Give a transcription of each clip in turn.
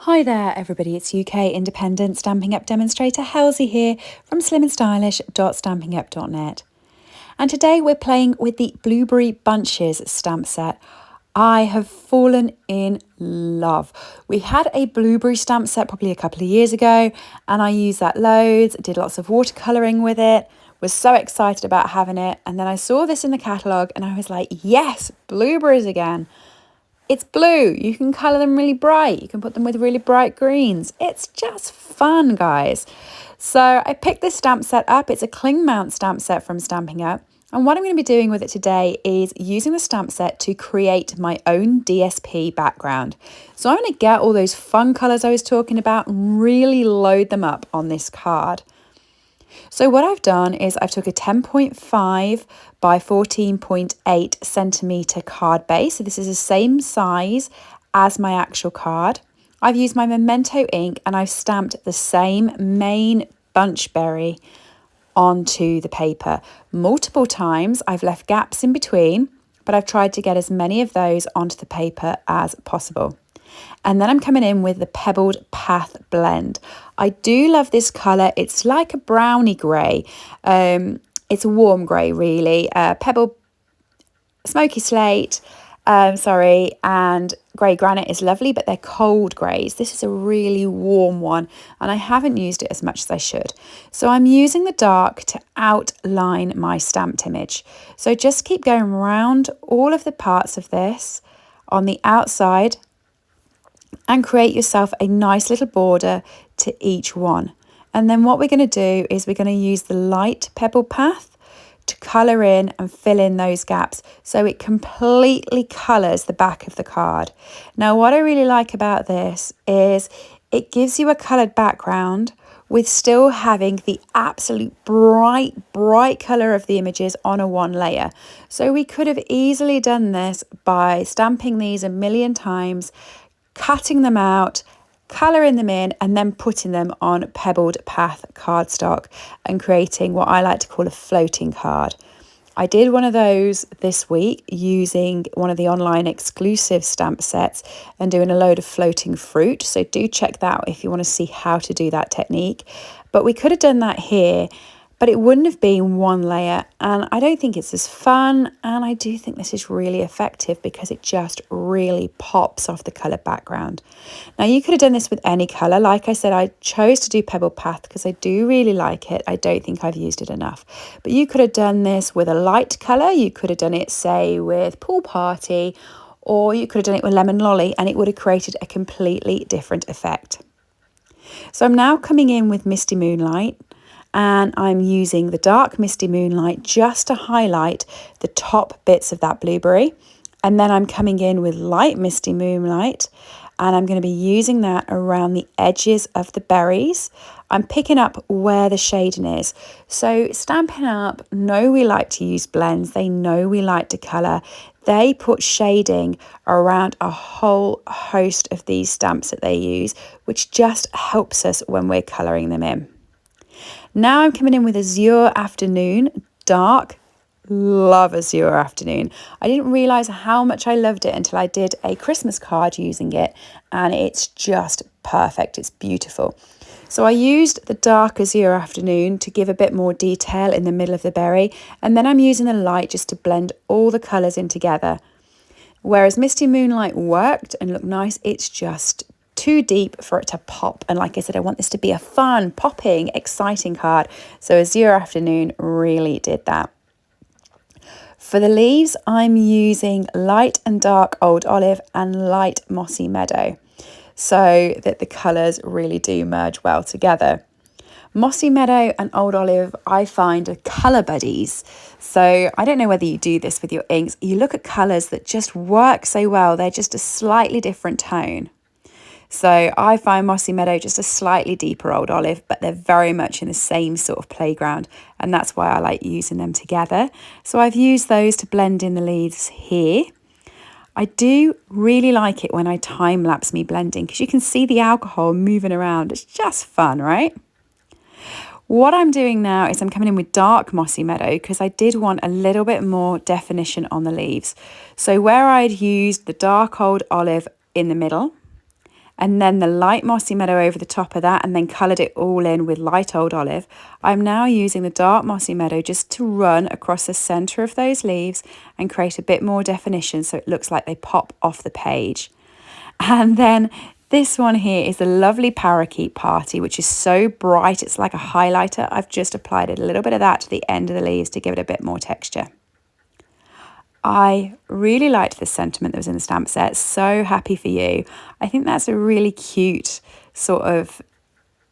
Hi there everybody, it's UK independent Stampin' Up demonstrator Halsey here from slimandstylish.stampinup.net. And today we're playing with the Blueberry Bunches stamp set. I have fallen in love. We had a blueberry stamp set probably a couple of years ago and I used that loads, did lots of watercolouring with it, was so excited about having it, and then I saw this in the catalogue and I was like, yes, blueberries again. It's blue, you can colour them really bright, you can put them with really bright greens. It's just fun, guys. So I picked this stamp set up. It's a cling mount stamp set from Stampin' Up. And what I'm going to be doing with it today is using the stamp set to create my own DSP background. So I'm going to get all those fun colours I was talking about and really load them up on this card. So what I've done is I've took a 10.5 by 14.8 centimetre card base. So this is the same size as my actual card. I've used my Memento ink and I've stamped the same main bunch berry onto the paper. Multiple times I've left gaps in between, but I've tried to get as many of those onto the paper as possible. And then I'm coming in with the Pebbled Path blend. I do love this colour. It's like a browny grey. It's a warm grey, really. Pebbled, smoky slate, and grey granite is lovely, but they're cold greys. This is a really warm one, and I haven't used it as much as I should. So I'm using the dark to outline my stamped image. So just keep going around all of the parts of this on the outside and create yourself a nice little border to each one. And then what we're going to do is we're going to use the light Pebbled Path to colour in and fill in those gaps so it completely colours the back of the card. Now what I really like about this is it gives you a coloured background with still having the absolute bright colour of the images on a one layer. So we could have easily done this by stamping these a million times, cutting them out, colouring them in, and then putting them on Pebbled Path cardstock and creating what I like to call a floating card. I did one of those this week using one of the online exclusive stamp sets and doing a load of floating fruit. So do check that out if you want to see how to do that technique. But we could have done that here, but it wouldn't have been one layer, and I don't think it's as fun, and I do think this is really effective because it just really pops off the colour background. Now you could have done this with any colour. Like I said, I chose to do Pebbled Path because I do really like it. I don't think I've used it enough. But you could have done this with a light colour. You could have done it, say, with Pool Party, or you could have done it with Lemon Lolly, and it would have created a completely different effect. So I'm now coming in with Misty Moonlight, and I'm using the dark Misty Moonlight just to highlight the top bits of that blueberry. And then I'm coming in with light Misty Moonlight, and I'm going to be using that around the edges of the berries. I'm picking up where the shading is. So Stampin' Up know we like to use blends. They know we like to colour. They put shading around a whole host of these stamps that they use, which just helps us when we're colouring them in. Now I'm coming in with Azure Afternoon, dark. Love Azure Afternoon. I didn't realise how much I loved it until I did a Christmas card using it, and it's just perfect. It's beautiful. So I used the dark Azure Afternoon to give a bit more detail in the middle of the berry, and then I'm using the light just to blend all the colours in together. Whereas Misty Moonlight worked and looked nice, it's just too deep for it to pop. And like I said, I want this to be a fun, popping, exciting card. So Azure Afternoon really did that. For the leaves, I'm using light and dark Old Olive and light Mossy Meadow, so that the colours really do merge well together. Mossy Meadow and Old Olive, I find, are colour buddies. So I don't know whether you do this with your inks. You look at colours that just work so well. They're just a slightly different tone. So I find Mossy Meadow just a slightly deeper Old Olive, but they're very much in the same sort of playground, and that's why I like using them together. So I've used those to blend in the leaves here. I do really like it when I time lapse me blending because you can see the alcohol moving around. It's just fun, right? What I'm doing now is I'm coming in with dark Mossy Meadow because I did want a little bit more definition on the leaves. So where I'd used the dark Old Olive in the middle, and then the light Mossy Meadow over the top of that, and then coloured it all in with light Old Olive. I'm now using the dark Mossy Meadow just to run across the centre of those leaves and create a bit more definition so it looks like they pop off the page. And then this one here is the lovely Parakeet Party, which is so bright, it's like a highlighter. I've just applied a little bit of that to the end of the leaves to give it a bit more texture. I really liked the sentiment that was in the stamp set. So happy for you. I think that's a really cute sort of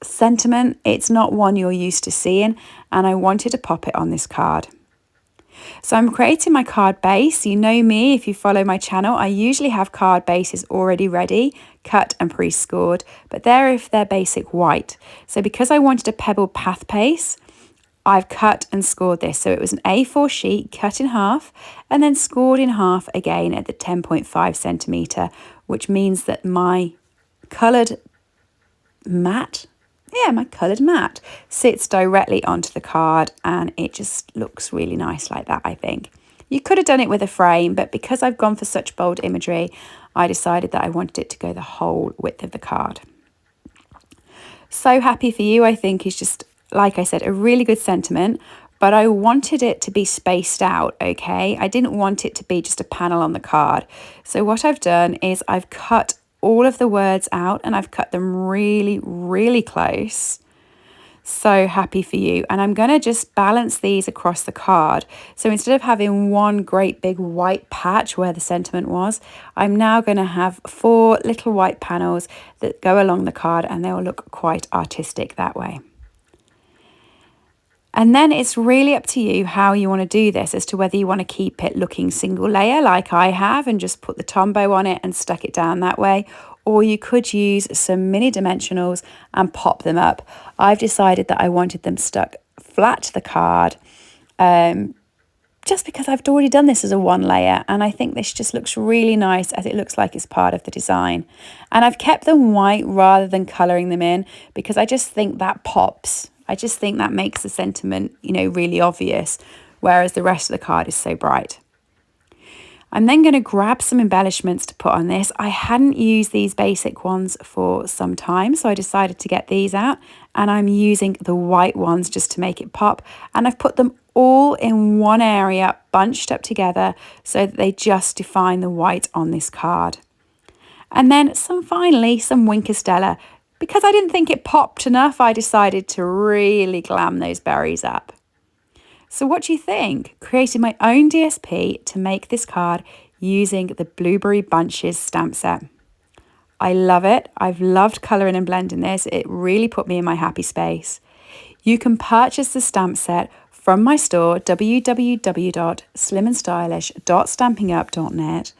sentiment. It's not one you're used to seeing, and I wanted to pop it on this card. So I'm creating my card base. You know me, if you follow my channel, I usually have card bases already ready, cut and pre-scored, but they're if they're basic white. So because I wanted a pebbled path base, I've cut and scored this. So it was an A4 sheet cut in half and then scored in half again at the 10.5 centimetre, which means that my coloured mat, my coloured mat sits directly onto the card, and it just looks really nice like that, I think. You could have done it with a frame, but because I've gone for such bold imagery, I decided that I wanted it to go the whole width of the card. So happy for you, I think, is just, like I said, a really good sentiment, but I wanted it to be spaced out, okay? I didn't want it to be just a panel on the card. So what I've done is I've cut all of the words out and I've cut them really, really close. So happy for you. And I'm going to just balance these across the card. So instead of having one great big white patch where the sentiment was, I'm now going to have 4 little white panels that go along the card, and they'll look quite artistic that way. And then it's really up to you how you want to do this, as to whether you want to keep it looking single layer like I have and just put the Tombow on it and stuck it down that way, or you could use some mini dimensionals and pop them up. I've decided that I wanted them stuck flat to the card, just because I've already done this as a 1 layer, and I think this just looks really nice as it looks like it's part of the design. And I've kept them white rather than colouring them in because I just think that pops. I just think that makes the sentiment, really obvious, whereas the rest of the card is so bright. I'm then going to grab some embellishments to put on this. I hadn't used these basic ones for some time, so I decided to get these out, and I'm using the white ones just to make it pop. And I've put them all in one area, bunched up together, so that they just define the white on this card. And then finally, some Winker Stella. Because I didn't think it popped enough, I decided to really glam those berries up. So what do you think? Created my own DSP to make this card using the Blueberry Bunches stamp set. I love it. I've loved colouring and blending this. It really put me in my happy space. You can purchase the stamp set from my store, www.slimandstylish.stampingup.net.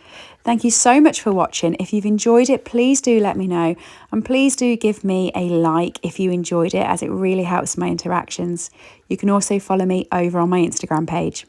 Thank you so much for watching. If you've enjoyed it, please do let me know. And please do give me a like if you enjoyed it, as it really helps my interactions. You can also follow me over on my Instagram page.